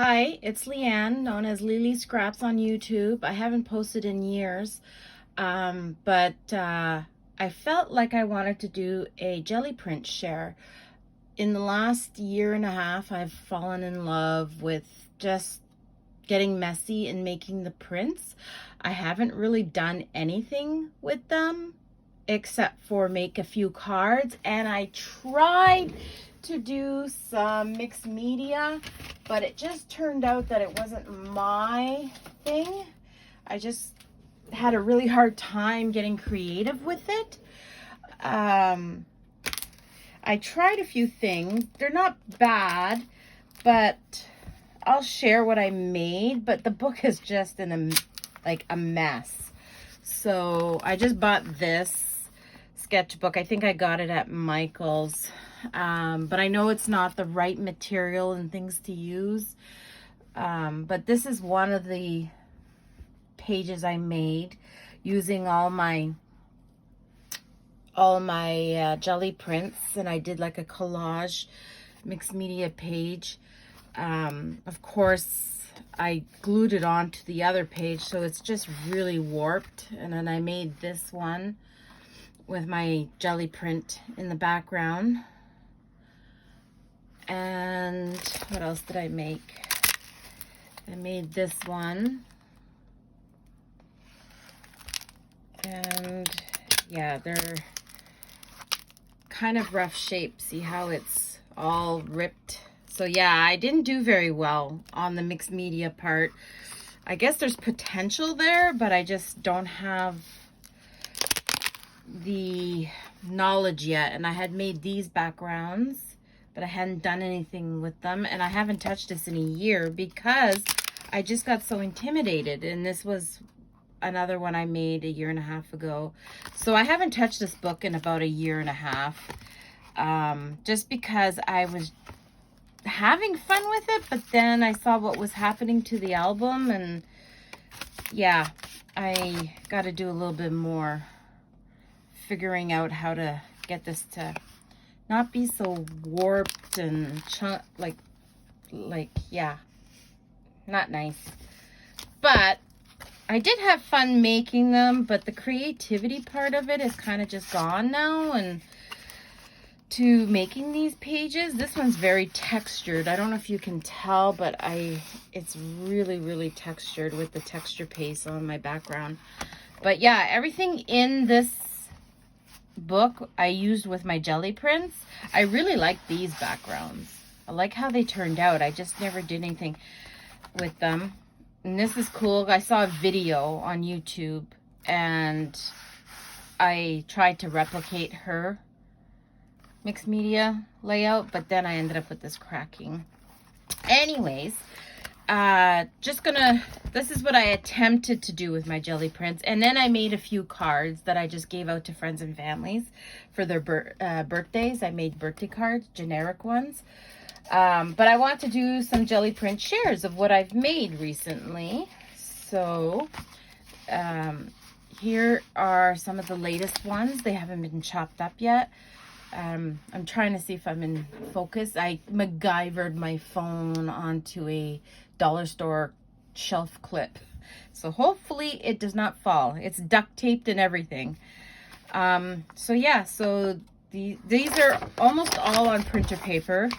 Hi, it's Leanne, known as Lily Scraps on YouTube. I haven't posted in years, but I felt like I wanted to do a jelly print share. In the last year and a half, I've fallen in love with just getting messy and making the prints. I haven't really done anything with them except for make a few cards, and I tried to do some mixed media, but it just turned out that it wasn't my thing. I just had a really hard time getting creative with it. I tried a few things. They're not bad, but I'll share what I made, but the book is just in a mess. So I just bought this sketchbook. I think I got it at Michael's, but I know it's not the right material and things to use. But this is one of the pages I made using all my jelly prints, and I did like a collage mixed media page. Of course, I glued it onto the other page, so it's just really warped. And then I made this one with my jelly print in the background. And what else did I make? I made this one. And yeah, they're kind of rough shape. See how it's all ripped? So yeah, I didn't do very well on the mixed media part. I guess there's potential there, but I just don't have the knowledge yet. And I had made these backgrounds, but I hadn't done anything with them, and I haven't touched this in a year because I just got so intimidated. And this was another one I made a year and a half ago, so I haven't touched this book in about a year and a half, just because I was having fun with it, but then I saw what was happening to the album, and yeah, I got to do a little bit more figuring out how to get this to not be so warped and yeah, not nice. But I did have fun making them, but the creativity part of it is kind of just gone now. And to making these pages, this one's very textured. I don't know if you can tell, but it's really textured with the texture paste on my background. But yeah, everything in this book I used with my jelly prints. I really like these backgrounds. I like how they turned out. I just never did anything with them. And this is cool. I saw a video on YouTube and I tried to replicate her mixed media layout, but then I ended up with this cracking. Anyways, this is what I attempted to do with my jelly prints. And then I made a few cards that I just gave out to friends and families for their birthdays. I made birthday cards, generic ones. But I want to do some jelly print shares of what I've made recently. So here are some of the latest ones. They haven't been chopped up yet. I'm trying to see if I'm in focus. I MacGyvered my phone onto a dollar store shelf clip, so hopefully it does not fall. It's duct taped and everything. So yeah, so these are almost all on printer paper,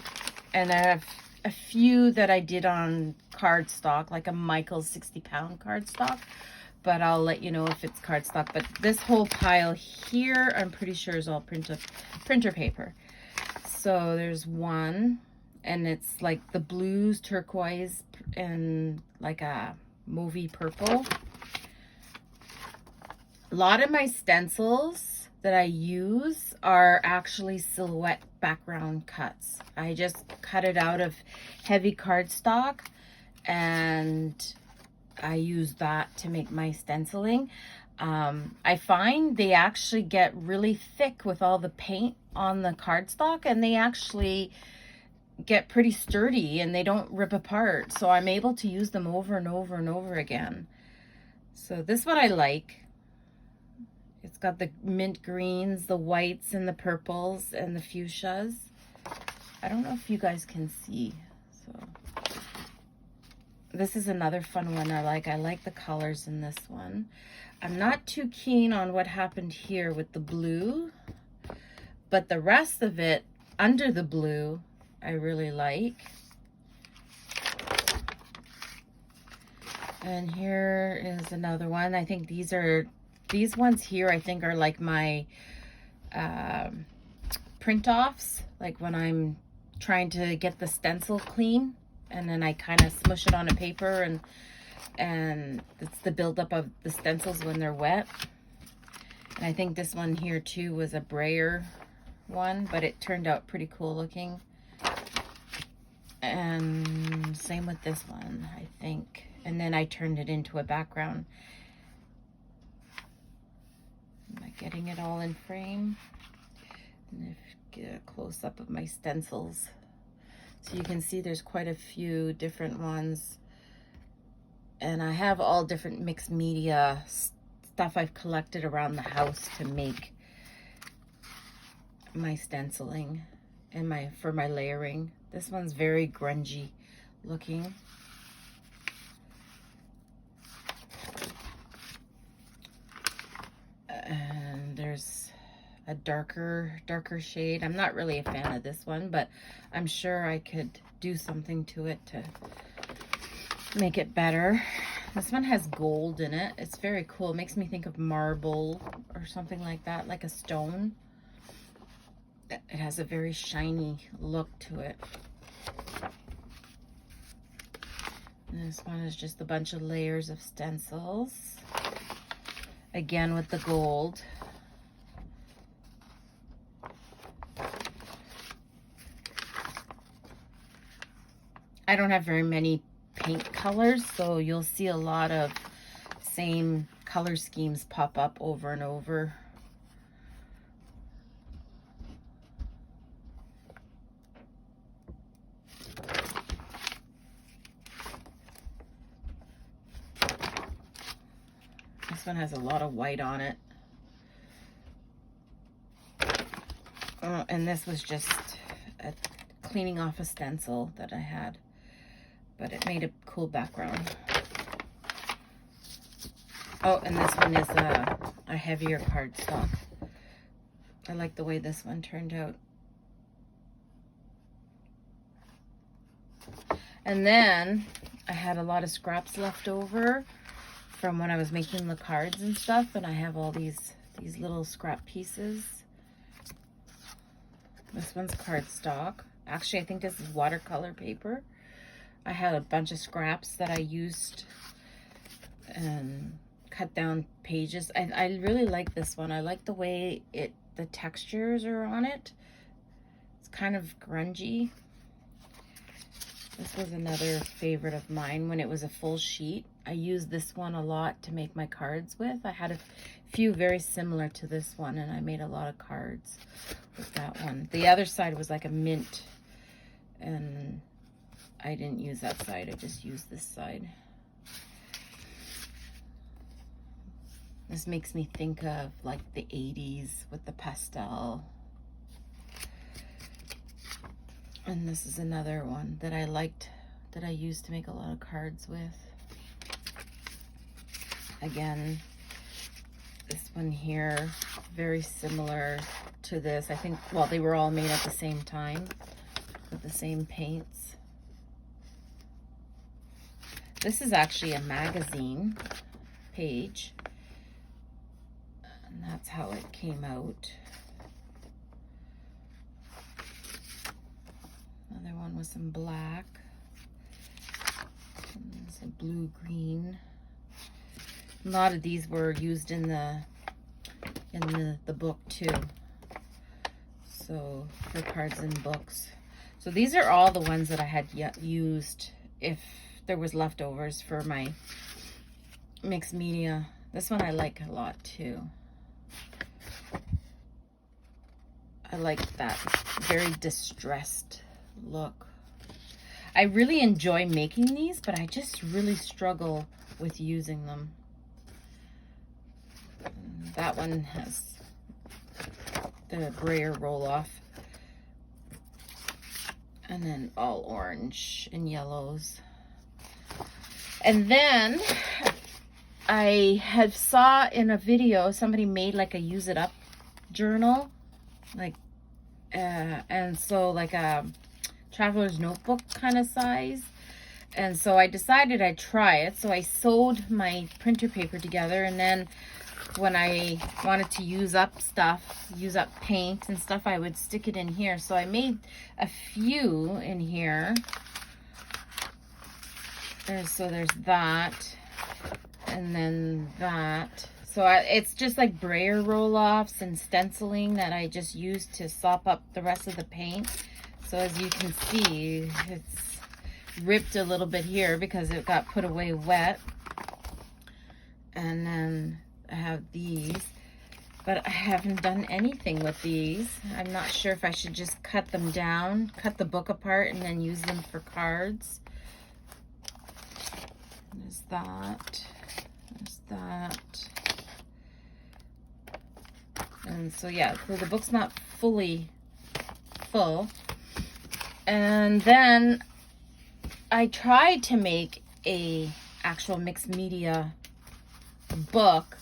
and I have a few that I did on cardstock, like a Michael's 60-pound cardstock, but I'll let you know if it's cardstock. But this whole pile here, I'm pretty sure is all printer paper. So there's one, and it's like the blues, turquoise, and like a movie purple. A lot of my stencils that I use are actually silhouette background cuts. I just cut it out of heavy cardstock, and I use that to make my stenciling. I find they actually get really thick with all the paint on the cardstock, and they actually get pretty sturdy and they don't rip apart. So I'm able to use them over and over and over again. So this one I like. It's got the mint greens, the whites, and the purples, and the fuchsias. I don't know if you guys can see. So This is another fun one I like. I like the colors in this one. I'm not too keen on what happened here with the blue, but the rest of it under the blue, I really like. And here is another one. I think these ones here, I think are like my print offs, like when I'm trying to get the stencil clean, and then I kind of smush it on a paper, and it's the buildup of the stencils when they're wet. And I think this one here too was a brayer one, but it turned out pretty cool looking. And same with this one, I think. And then I turned it into a background. Am I getting it all in frame? And if get a close up of my stencils. So you can see there's quite a few different ones. And I have all different mixed media stuff I've collected around the house to make my stenciling and for my layering. This one's very grungy looking. And there's a darker shade. I'm not really a fan of this one, but I'm sure I could do something to it to make it better. This one has gold in it. It's very cool. It makes me think of marble or something like that, like a stone. It has a very shiny look to it. And this one is just a bunch of layers of stencils. Again with the gold. I don't have very many paint colors, so you'll see a lot of same color schemes pop up over and over. This one has a lot of white on it. And this was just cleaning off a stencil that I had, but it made a cool background. Oh, and this one is a heavier cardstock. I like the way this one turned out. And then I had a lot of scraps left over from when I was making the cards and stuff, and I have all these little scrap pieces. This one's cardstock. Actually, I think this is watercolor paper. I had a bunch of scraps that I used and cut down pages. I really like this one. I like the way the textures are on it. It's kind of grungy. This was another favorite of mine when it was a full sheet. I used this one a lot to make my cards with. I had a few very similar to this one, and I made a lot of cards with that one. The other side was like a mint, and I didn't use that side. I just used this side. This makes me think of like the 80s with the pastel. And this is another one that I liked, that I used to make a lot of cards with. Again, this one here, very similar to this. I think, well, they were all made at the same time with the same paints. This is actually a magazine page, and that's how it came out. Another one with some black, and some blue-green. A lot of these were used in the book too. So for cards and books. So these are all the ones that I had used if there was leftovers for my mixed media. This one I like a lot too. I like that very distressed look. I really enjoy making these, but I just really struggle with using them. That one has the brayer roll off, and then all orange and yellows. And then I had saw in a video, somebody made like a use it up journal, like, and so like a traveler's notebook kind of size. And so I decided I'd try it. So I sewed my printer paper together, and then when I wanted to use up stuff, use up paint and stuff, I would stick it in here. So I made a few in here. So there's that, and then that. So it's just like brayer roll-offs and stenciling that I just used to sop up the rest of the paint. So as you can see, it's ripped a little bit here because it got put away wet. And then I have these, but I haven't done anything with these. I'm not sure if I should just cut them down, cut the book apart, and then use them for cards. There's that. There's that. And so yeah, so the book's not fully full. And then I tried to make a actual mixed media book,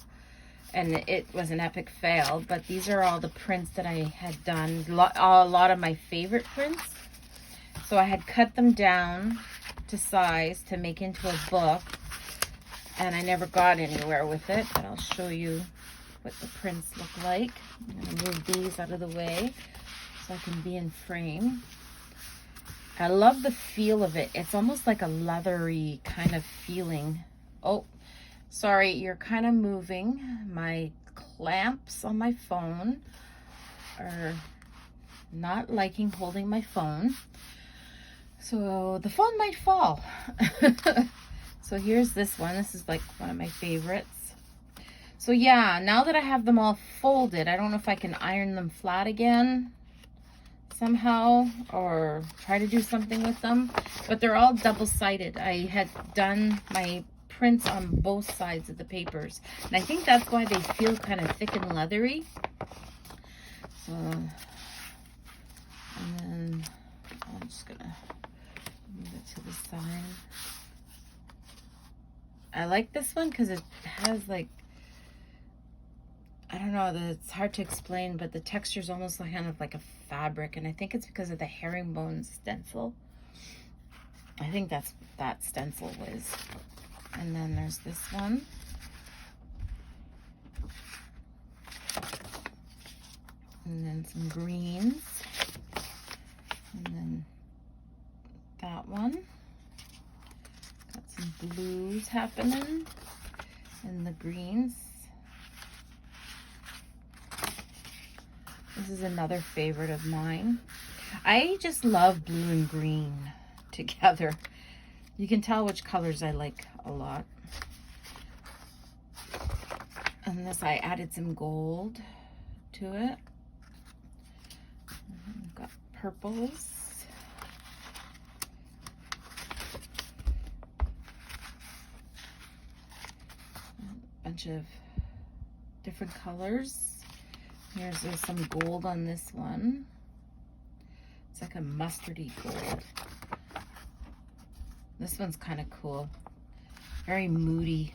and it was an epic fail. But these are all the prints that I had done, a lot of my favorite prints. So I had cut them down to size to make into a book, and I never got anywhere with it, but I'll show you what the prints look like. I'm going to move these out of the way so I can be in frame. I love the feel of it. It's almost like a leathery kind of feeling. Oh, sorry, you're kind of moving. My clamps on my phone are not liking holding my phone. So the phone might fall. So here's this one. This is like one of my favorites. So yeah, now that I have them all folded, I don't know if I can iron them flat again somehow or try to do something with them, but they're all double-sided. I had done my prints on both sides of the papers, and I think that's why they feel kind of thick and leathery. So, and then I'm just gonna move it to the side. I like this one because it has like, I don't know, it's hard to explain, but the texture is almost like kind of like a fabric, and I think it's because of the herringbone stencil. I think that's what that stencil was. And then there's this one. And then some greens. And then that one. Got some blues happening. And the greens. This is another favorite of mine. I just love blue and green together. You can tell which colors I like a lot. And this, I added some gold to it. Got purples. A bunch of different colors. There's some gold on this one. It's like a mustardy gold. This one's kind of cool. Very moody.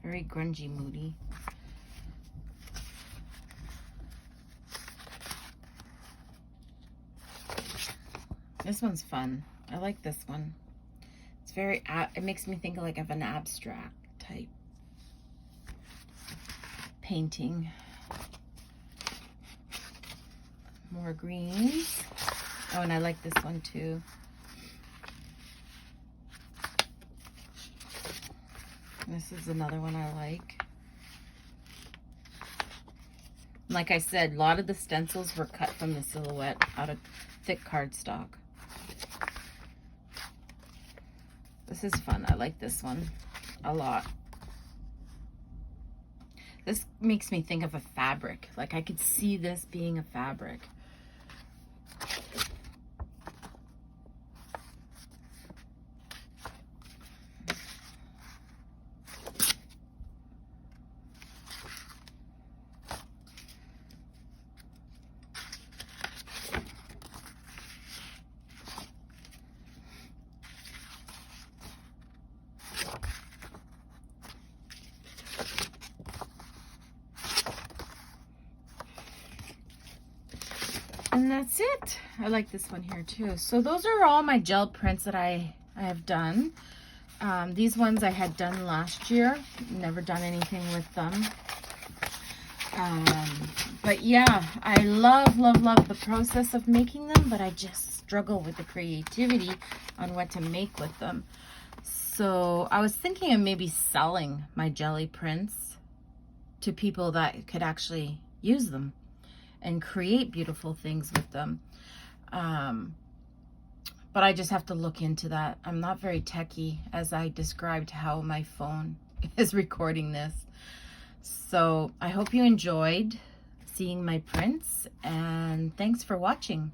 Very grungy moody. This one's fun. I like this one. It's very, it makes me think like of an abstract type painting. More greens. Oh, and I like this one too. This is another one I like. Like I said, a lot of the stencils were cut from the silhouette out of thick cardstock. This is fun. I like this one a lot. This makes me think of a fabric. Like I could see this being a fabric. And that's it. I like this one here too. So those are all my gel prints that I have done. These ones I had done last year. Never done anything with them. But yeah, I love the process of making them, but I just struggle with the creativity on what to make with them. So I was thinking of maybe selling my Gelli prints to people that could actually use them and create beautiful things with them. But I just have to look into that. I'm not very techy, as I described how my phone is recording this. So I hope you enjoyed seeing my prints, and thanks for watching.